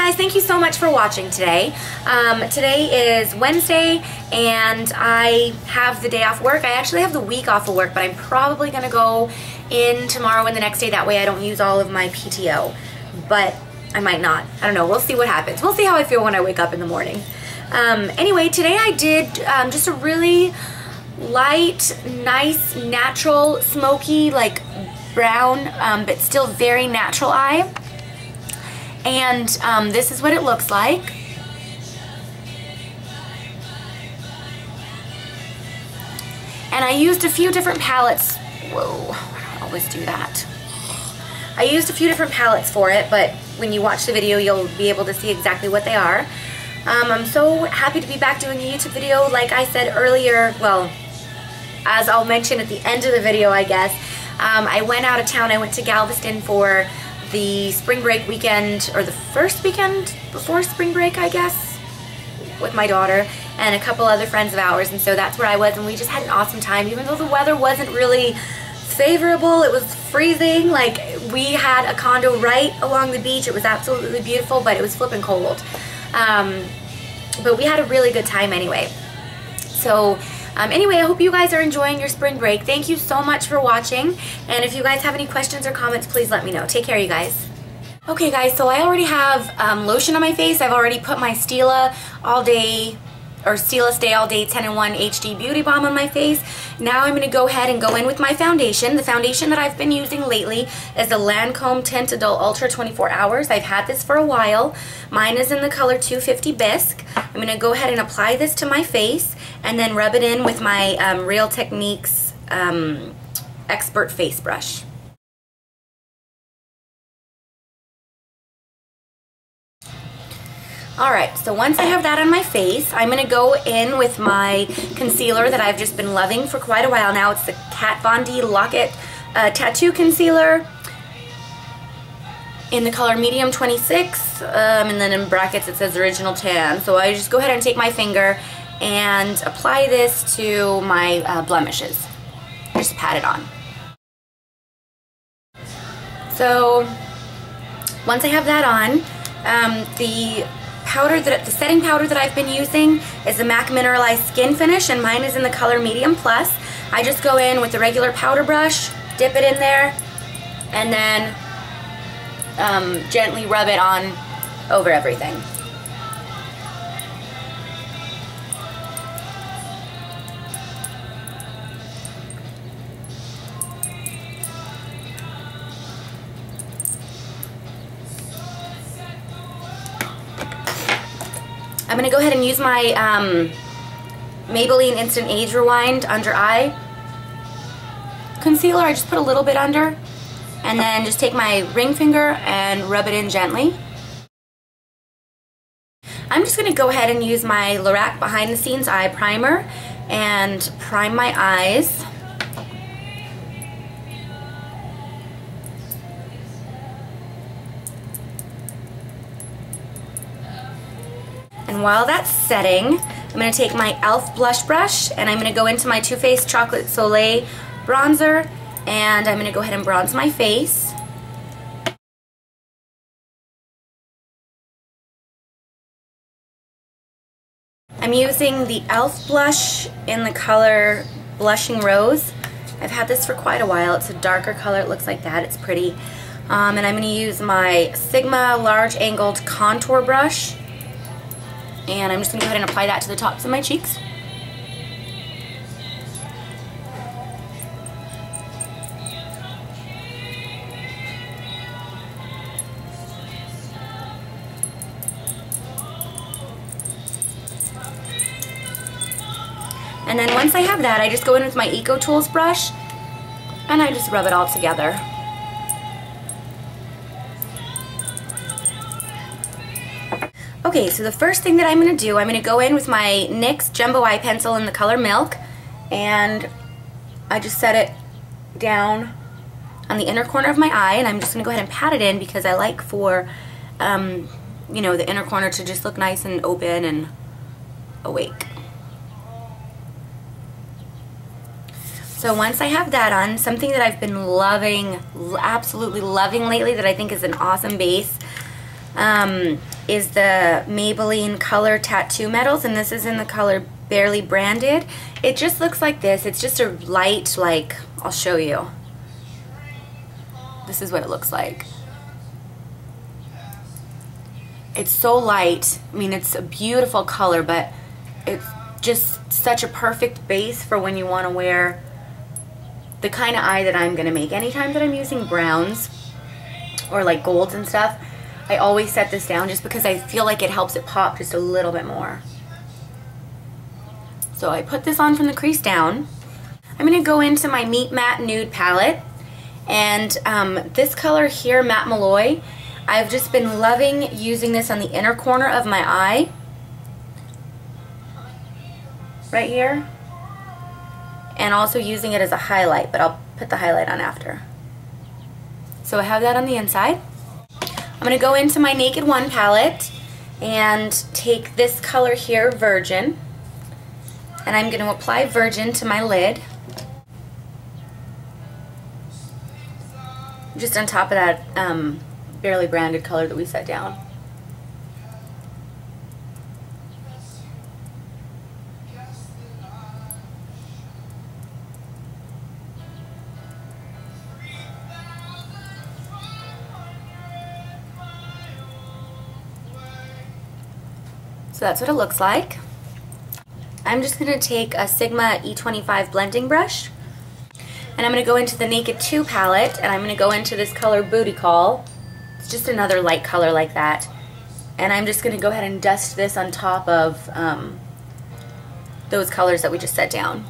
guys, thank you so much for watching today. Today is Wednesday and I have the day off work. I actually have the week off of work, but I'm probably going to go in tomorrow and the next day. That way I don't use all of my PTO, but I might not. I don't know. We'll see what happens. We'll see how I feel when I wake up in the morning. Anyway, today I did just a really light, nice, natural, smoky, like brown, but still very natural eye. And this is what it looks like. And I used a few different palettes. Whoa, I don't always do that. I used a few different palettes for it, but when you watch the video, you'll be able to see exactly what they are. I'm so happy to be back doing a YouTube video. Like I said earlier, well, as I'll mention at the end of the video, I guess, I went out of town. I went to Galveston for the spring break weekend, or the first weekend before spring break, I guess, with my daughter and a couple other friends of ours, and so that's where I was, and we just had an awesome time. Even though the weather wasn't really favorable, it was freezing. Like, we had a condo right along the beach. It was absolutely beautiful, but it was flipping cold. But we had a really good time anyway. So anyway, I hope you guys are enjoying your spring break. Thank you so much for watching. And if you guys have any questions or comments, please let me know. Take care, you guys. Okay, guys, so I already have lotion on my face. I've already put my Stila All Day, or Stila Stay All Day 10-in-1 HD Beauty Balm on my face. Now I'm going to go ahead and go in with my foundation. The foundation that I've been using lately is the Lancome Tint Idole Ultra 24 Hours. I've had this for a while. Mine is in the color 250 Bisque. I'm going to go ahead and apply this to my face and then rub it in with my Real Techniques Expert Face Brush. Alright, so once I have that on my face, I'm going to go in with my concealer that I've just been loving for quite a while now. It's the Kat Von D Lock-It Tattoo Concealer in the color medium 26, and then in brackets it says original tan. So I just go ahead and take my finger and apply this to my blemishes. Just pat it on. So once I have that on, the setting powder that I've been using is the MAC Mineralize Skin Finish, and mine is in the color medium plus. I just go in with the regular powder brush, dip it in there, and then gently rub it on over everything. I'm going to go ahead and use my Maybelline Instant Age Rewind Under Eye Concealer. I just put a little bit under, and then just take my ring finger and rub it in gently. I'm just going to go ahead and use my Lorac Behind the Scenes Eye Primer and prime my eyes. And while that's setting, I'm going to take my e.l.f. blush brush and I'm going to go into my Too Faced Chocolate Soleil bronzer, and I'm going to go ahead and bronze my face. I'm using the e.l.f. blush in the color Blushing Rose. I've had this for quite a while. It's a darker color. It looks like that. It's pretty. And I'm going to use my Sigma Large Angled Contour Brush. And I'm just going to go ahead and apply that to the tops of my cheeks. And then once I have that, I just go in with my Eco Tools brush and I just rub it all together. Okay, so the first thing that I'm going to do, I'm going to go in with my NYX Jumbo Eye Pencil in the color Milk, and I just set it down on the inner corner of my eye, and I'm just going to go ahead and pat it in because I like for, you know, the inner corner to just look nice and open and awake. So once I have that on, something that I've been loving, absolutely loving lately, that I think is an awesome base, is the Maybelline Color Tattoo Metals, and this is in the color Barely Branded. It just looks like this. It's just a light, like, I'll show you. This is what it looks like. It's so light. I mean, it's a beautiful color, but it's just such a perfect base for when you want to wear the kind of eye that I'm going to make. Anytime that I'm using browns or like golds and stuff, I always set this down just because I feel like it helps it pop just a little bit more. So I put this on from the crease down. I'm going to go into my Meet Matte Nude palette, and this color here, Matte Malloy, I've just been loving using this on the inner corner of my eye, right here, and also using it as a highlight, but I'll put the highlight on after. So I have that on the inside. I'm going to go into my Naked One palette and take this color here, Virgin, and I'm going to apply Virgin to my lid, just on top of that Barely Branded color that we set down. So that's what it looks like. I'm just going to take a Sigma E25 blending brush, and I'm going to go into the Naked 2 palette, and I'm going to go into this color Booty Call. It's just another light color like that. And I'm just going to go ahead and dust this on top of those colors that we just set down.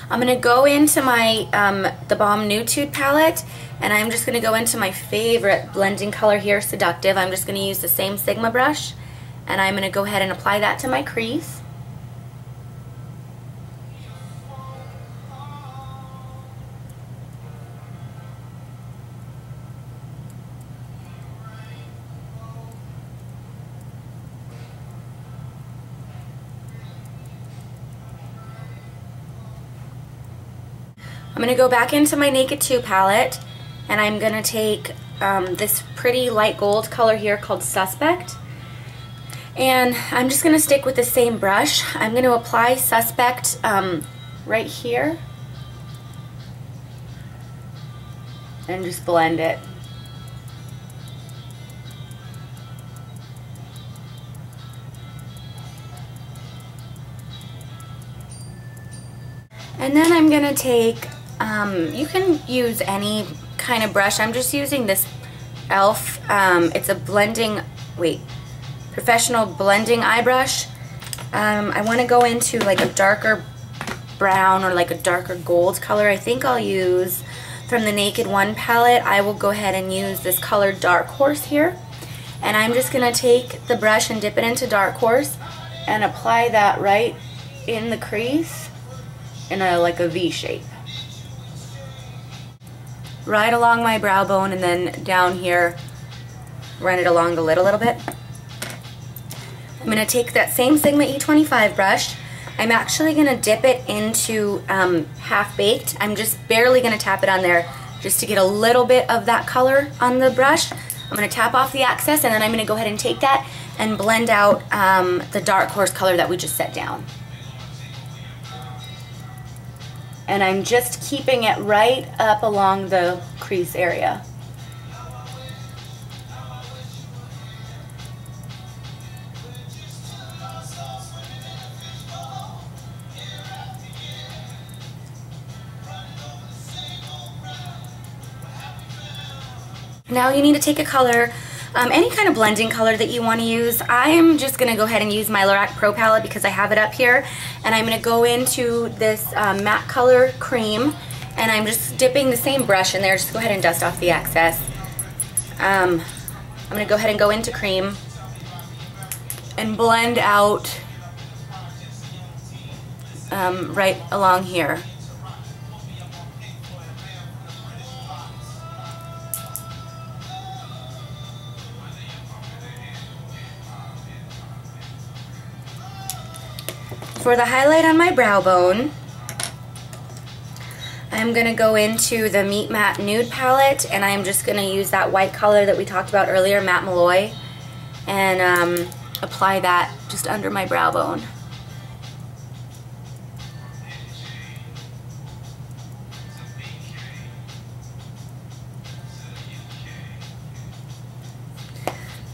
I'm going to go into my the Balm Nude Tude palette, and I'm just going to go into my favorite blending color here, Seductive. I'm just going to use the same Sigma brush, and I'm going to go ahead and apply that to my crease. I'm going to go back into my Naked 2 palette, and I'm going to take this pretty light gold color here called Suspect, and I'm just going to stick with the same brush. I'm going to apply Suspect right here and just blend it. And then I'm going to take, you can use any kind of brush. I'm just using this e.l.f. It's a professional blending eye brush. I want to go into like a darker brown or like a darker gold color. I think I'll use from the Naked One palette. I will go ahead and use this color Dark Horse here. And I'm just going to take the brush and dip it into Dark Horse and apply that right in the crease in like a V shape. Right along my brow bone, and then down here, run it along the lid a little bit. I'm going to take that same Sigma E25 brush. I'm actually going to dip it into Half Baked. I'm just barely going to tap it on there just to get a little bit of that color on the brush. I'm going to tap off the excess, and then I'm going to go ahead and take that and blend out the Dark Horse color that we just set down. And I'm just keeping it right up along the crease area. Now you need to take a color, any kind of blending color that you want to use. I am just going to go ahead and use my Lorac Pro palette because I have it up here. And I'm going to go into this matte color Creme, and I'm just dipping the same brush in there. Just go ahead and dust off the excess. I'm going to go ahead and go into Creme and blend out right along here. For the highlight on my brow bone, I'm going to go into the Meet Matte Nude palette, and I'm just going to use that white color that we talked about earlier, Matte Malloy, and apply that just under my brow bone.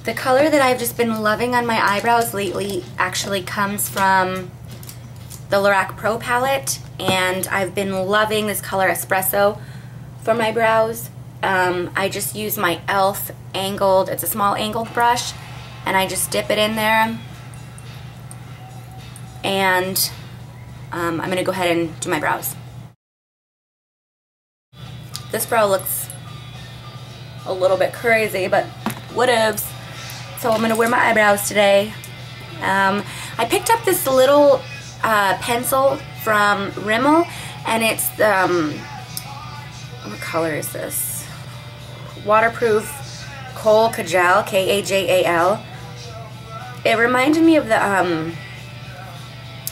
The color that I've just been loving on my eyebrows lately actually comes from the Lorac Pro palette, and I've been loving this color Espresso for my brows. I just use my e.l.f. angled, it's a small angled brush, and I just dip it in there, and I'm going to go ahead and do my brows. This brow looks a little bit crazy, but whatevs. So I'm going to wear my eyebrows today. I picked up this little pencil from Rimmel, and it's what color is this? Waterproof Kohl Kajal, K-A-J-A-L. It reminded me of the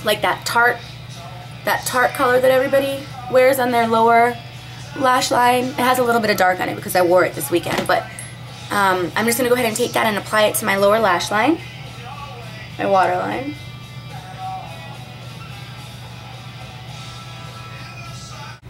like that tart color that everybody wears on their lower lash line. It has a little bit of dark on it because I wore it this weekend, but I'm just going to go ahead and take that and apply it to my lower lash line, my waterline.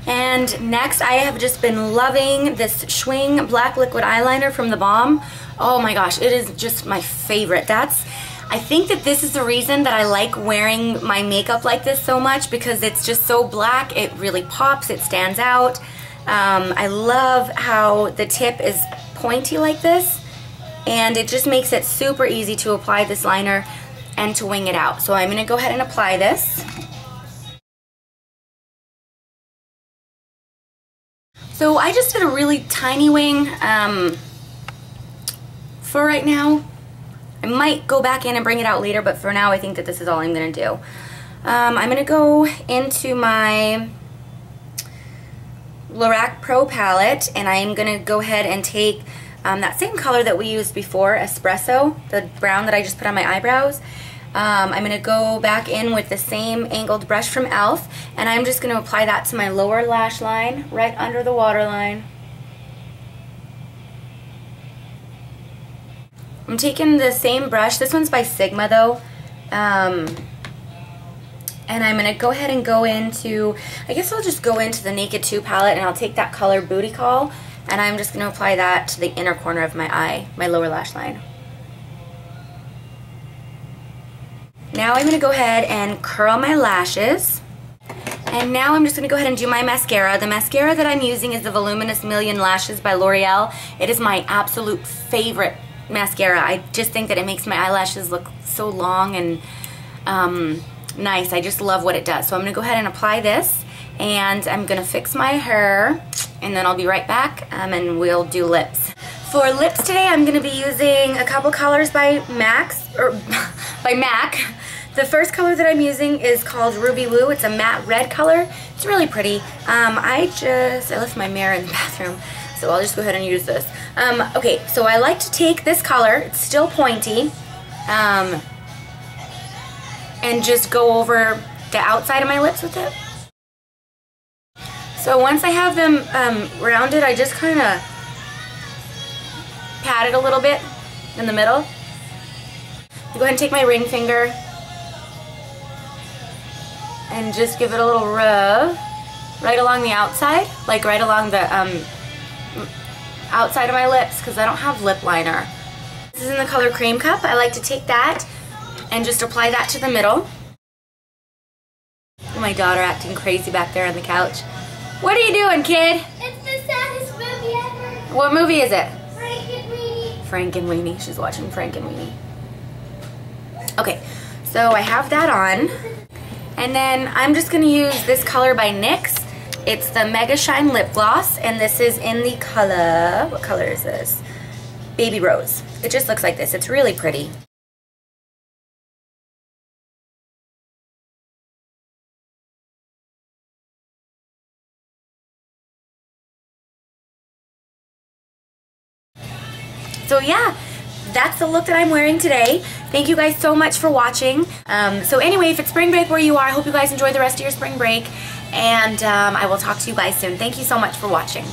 And next, I have just been loving this Schwing black liquid eyeliner from the Balm. Oh my gosh, it is just my favorite. I think that this is the reason that I like wearing my makeup like this so much, because it's just so black, it really pops, it stands out. I love how the tip is pointy like this, and it just makes it super easy to apply this liner and to wing it out. So I'm going to go ahead and apply this. So I just did a really tiny wing for right now. I might go back in and bring it out later, but for now I think that this is all I'm going to do. I'm going to go into my Lorac Pro palette, and I'm going to go ahead and take that same color that we used before, Espresso, the brown that I just put on my eyebrows. I'm going to go back in with the same angled brush from e.l.f. and I'm just going to apply that to my lower lash line, right under the waterline. I'm taking the same brush, this one's by Sigma though, and I'm going to go ahead and go into, I guess I'll just go into the Naked 2 palette, and I'll take that color Booty Call, and I'm just going to apply that to the inner corner of my eye, my lower lash line. Now I'm going to go ahead and curl my lashes. And now I'm just going to go ahead and do my mascara. The mascara that I'm using is the Voluminous Million Lashes by L'Oreal. It is my absolute favorite mascara. I just think that it makes my eyelashes look so long and nice. I just love what it does. So I'm going to go ahead and apply this, and I'm going to fix my hair, and then I'll be right back and we'll do lips. For lips today, I'm going to be using a couple colors by MAC. The first color that I'm using is called Ruby Woo. It's a matte red color. It's really pretty. I left my mirror in the bathroom, so I'll just go ahead and use this. Okay, so I like to take this color, it's still pointy, and just go over the outside of my lips with it. So once I have them rounded, I just kind of pat it a little bit in the middle. Go ahead and take my ring finger and just give it a little rub right along the outside, like right along the outside of my lips, because I don't have lip liner. This is in the color Cream Cup. I like to take that and just apply that to the middle. My daughter acting crazy back there on the couch. What are you doing, kid? It's the saddest movie ever. What movie is it? Frankenweenie. Frankenweenie. She's watching Frankenweenie. Okay, so I have that on, and then I'm just going to use this color by NYX. It's the Mega Shine Lip Gloss, and this is in the color, what color is this? Baby Rose. It just looks like this. It's really pretty. So yeah, that's the look that I'm wearing today. Thank you guys so much for watching. So anyway, if it's spring break where you are, I hope you guys enjoy the rest of your spring break. And I will talk to you guys soon. Thank you so much for watching.